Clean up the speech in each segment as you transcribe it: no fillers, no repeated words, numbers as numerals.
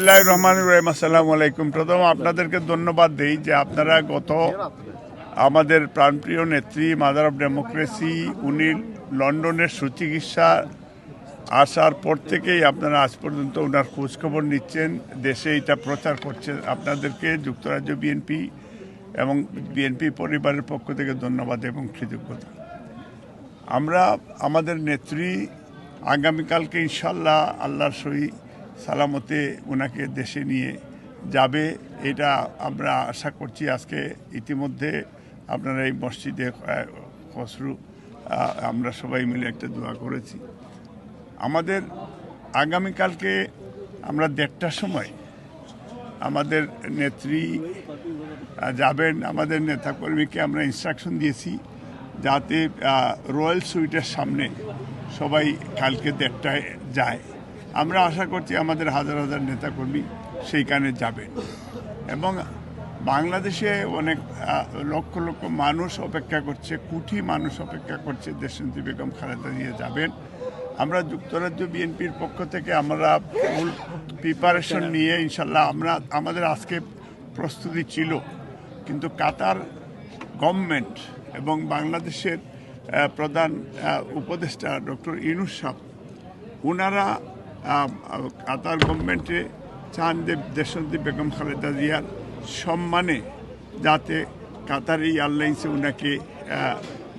বিসমিল্লাহির রহমানির রহিম। আসসালামু আলাইকুম। প্রথম আপনাদেরকে ধন্যবাদ দেই যে আপনারা আমাদের প্রাণপ্রিয় নেত্রী মাদার অফ ডেমোক্রেসি উনি লন্ডনের সুচিকিৎসা আসার পর থেকেই আপনারা আজ পর্যন্ত ওনার খোঁজখবর নিচ্ছেন, দেশে এটা প্রচার করছেন। আপনাদেরকে যুক্তরাজ্য বিএনপি এবং বিএনপি পরিবারের পক্ষ থেকে ধন্যবাদ এবং কৃতজ্ঞতা। আমরা আমাদের নেত্রী আগামীকালকে ইনশাল্লাহ আল্লাহর সহি সালামতে ওনাকে দেশে নিয়ে যাবে, এটা আমরা আশা করছি। আজকে ইতিমধ্যে আপনারা এই মসজিদে খসরু আমরা সবাই মিলে একটা দোয়া করেছি। আমাদের আগামীকালকে আমরা 1:30টার সময় আমাদের নেত্রী যাবেন। আমাদের নেতাকর্মীকে আমরা ইনস্ট্রাকশন দিয়েছি যাতে রয়্যাল সুইটের সামনে সবাই কালকে 1:30টায় যায়। আমরা আশা করছি আমাদের হাজার হাজার নেতাকর্মী সেইখানে যাবেন এবং বাংলাদেশে অনেক লক্ষ লক্ষ মানুষ অপেক্ষা করছে, কোটি মানুষ অপেক্ষা করছে দেশনেত্রী বেগম খালেদা জিয়া যাবেন। আমরা যুক্তরাজ্য বিএনপির পক্ষ থেকে আমরা ফুল প্রিপারেশন নিয়ে ইনশাল্লাহ আমাদের আজকে প্রস্তুতি ছিল, কিন্তু কাতার গভর্নমেন্ট এবং বাংলাদেশের প্রধান উপদেষ্টা ডক্টর ইউনূস সাহেব ওনারা কাতার গভর্নমেন্টে চান যে দেশনেত্রী বেগম খালেদা জিয়ার সম্মানে যাতে কাতার এই এয়ারলাইন্সে ওনাকে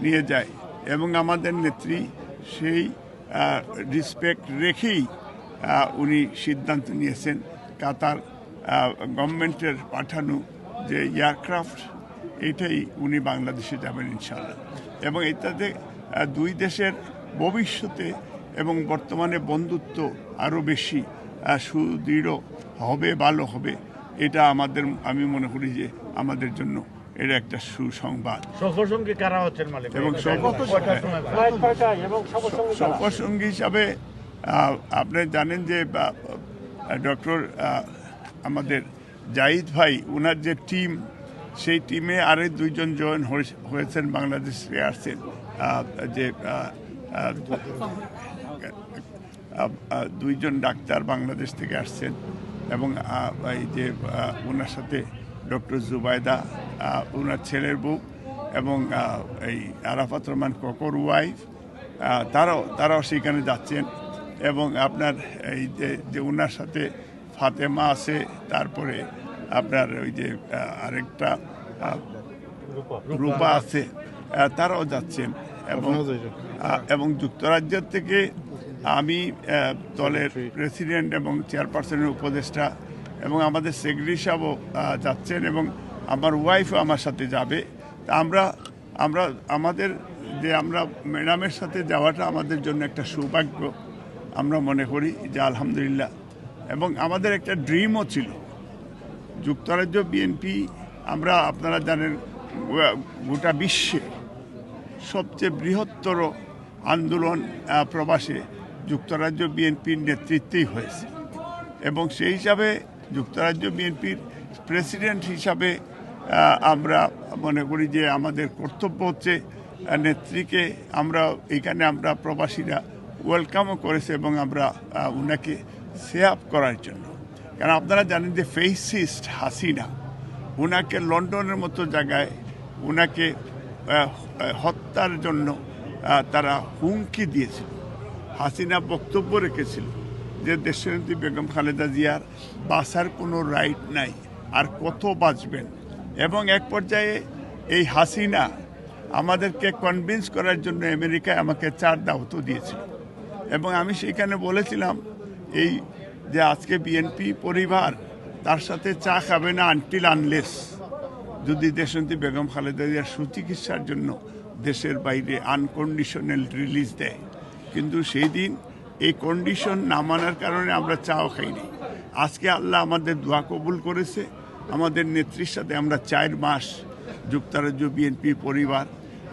নিয়ে যায় এবং আমাদের নেত্রী সেই রিসপেক্ট রেখেই উনি সিদ্ধান্ত নিয়েছেন কাতার গভর্নমেন্টের পাঠানো যে এয়ারক্রাফট এটাই উনি বাংলাদেশে যাবেন ইনশাআল্লাহ। এবং এটাতে দুই দেশের ভবিষ্যতে এবং বর্তমানে বন্ধুত্ব আরও বেশি সুদৃঢ় হবে, ভালো হবে। এটা আমি মনে করি যে আমাদের জন্য এটা একটা সুসংবাদ। এবং সফরসঙ্গী হিসাবে আপনি জানেন যে ডক্টর আমাদের জাহিদ ভাই ওনার যে টিম, সেই টিমে আরও 2জন জয়েন হয়েছেন, বাংলাদেশ থেকে আসছেন যে 2জন ডাক্তার বাংলাদেশ থেকে আসছেন এবং এই যে ওনার সাথে ডক্টর জুবাইদা ওনার ছেলের বউ এবং এই আরাফাত রহমান কোকর ওয়াইফ তারাও সেখানে যাচ্ছেন। এবং আপনার এই যে ওনার সাথে ফাতেমা আছে, তারপরে আপনার ওই যে আরেকটা রূপা আছে, তারাও যাচ্ছেন। এবং যুক্তরাজ্যের থেকে আমি দলের প্রেসিডেন্ট এবং চেয়ারপারসনের উপদেষ্টা এবং আমাদের সেক্রেটারি সাহেবও যাচ্ছেন এবং আমার ওয়াইফও আমার সাথে যাবে। তা আমরা ম্যাডামের সাথে যাওয়াটা আমাদের জন্য একটা সৌভাগ্য আমরা মনে করি যে আলহামদুলিল্লাহ। এবং আমাদের একটা ড্রিমও ছিল যুক্তরাজ্য বিএনপি, আপনারা জানেন গোটা বিশ্বে সবচেয়ে বৃহত্তর আন্দোলন প্রবাসে যুক্তরাজ্য বিএনপির নেতৃত্বেই হয়েছে এবং সেই হিসাবে যুক্তরাজ্য বিএনপির প্রেসিডেন্ট হিসাবে আমরা মনে করি যে আমাদের কর্তব্য হচ্ছে নেত্রীকে আমরা প্রবাসীরা ওয়েলকামও করেছে এবং আমরা ওনাকে সেভ করার জন্য। কারণ আপনারা জানেন যে ফেসিস্ট হাসিনা ওনাকে লন্ডনের মতো জায়গায় ওনাকে হত্যার জন্য তারা হুমকি দিয়েছিল। হাসিনা বক্তব্য রেখেছিল যে দেশনেত্রী বেগম খালেদা জিয়ার বাঁচার কোনো রাইট নাই, আর কত বাঁচবেন। এবং এক পর্যায়ে এই হাসিনা আমাদেরকে কনভিন্স করার জন্য আমেরিকায় আমাকে 4 দাওয়াতও দিয়েছিল এবং আমি সেখানে বলেছিলাম এই যে আজকে বিএনপি পরিবার তার সাথে চা খাবে না আনটিল আনলেস যদি দেশনেত্রী বেগম খালেদা জিয়ার সুচিকিৎসার জন্য দেশের বাইরে আনকন্ডিশনাল রিলিজ দেয়। কিন্তু সেই দিন এই কন্ডিশন না মানার কারণে আমরা চাও খাইনি। আজকে আল্লাহ আমাদের দোয়া কবুল করেছে। আমাদের নেত্রীর সাথে আমরা 4 মাস যুক্তরাজ্য বিএনপি পরিবার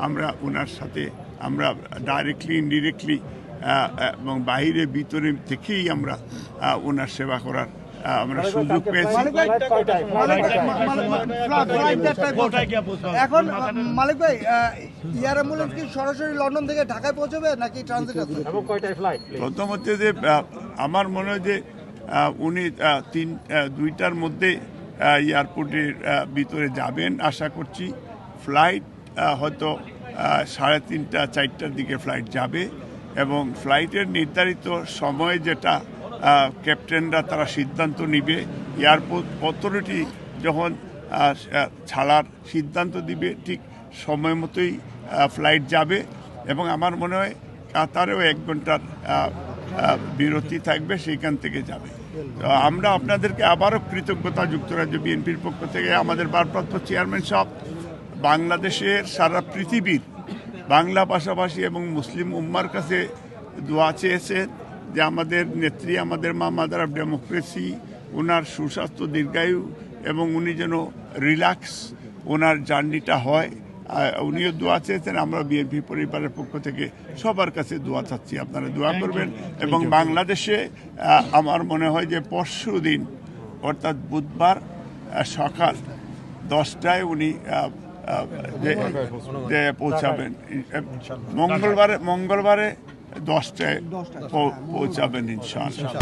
আমরা ওনার সাথে আমরা ডাইরেক্টলি ইনডিরেক্টলি এবং বাইরে ভিতরে থেকেই আমরা ওনার সেবা করার আমরা সুযোগ পেয়েছি। এখন মালিক ভাই, এয়ার অ্যাম্বুলেন্স কি সরাসরি লন্ডন থেকে ঢাকায় পৌঁছবে নাকি ট্রানজিট আছে? প্রথম হচ্ছে যে আমার মনে হয় যে উনি দুইটার মধ্যে এয়ারপোর্টের ভিতরে যাবেন আশা করছি। ফ্লাইট হয়তো 3:30 4টার দিকে ফ্লাইট যাবে এবং ফ্লাইটের নির্ধারিত সময় যেটা ক্যাপ্টেনরা তারা সিদ্ধান্ত নিবে। এয়ারপোর্ট অথরিটি যখন ছাড়ার সিদ্ধান্ত দিবে ঠিক সময় মতোই ফ্লাইট যাবে এবং আমার মনে হয় কাতারেও 1 ঘন্টার বিরতি থাকবে, সেইখান থেকে যাবে। তো আমরা আপনাদেরকে আবারও কৃতজ্ঞতা যুক্তরাজ্য বিএনপির পক্ষ থেকে আমাদের ভারপ্রাপ্ত চেয়ারম্যান সাহেব বাংলাদেশের সারা পৃথিবীর বাংলা ভাষাভাষী এবং মুসলিম উম্মার কাছে দোয়া চেয়েছেন যে আমাদের নেত্রী, আমাদের মা মাদার অফ ডেমোক্রেসি, ওনার সুস্বাস্থ্য দীর্ঘায়ু এবং উনি যেন রিল্যাক্স ওনার জার্নিটা হয়। উনিও দোয়া চেয়েছেন, আমরা বিএনপি পরিবারের পক্ষ থেকে সবার কাছে দোয়া চাচ্ছি, আপনারা দোয়া করবেন। এবং বাংলাদেশে আমার মনে হয় যে পরশু দিন অর্থাৎ বুধবার সকাল 10টায় উনি পৌঁছাবেন। মঙ্গলবারে 10টায় পৌঁছাবেন ইনশাআল্লাহ।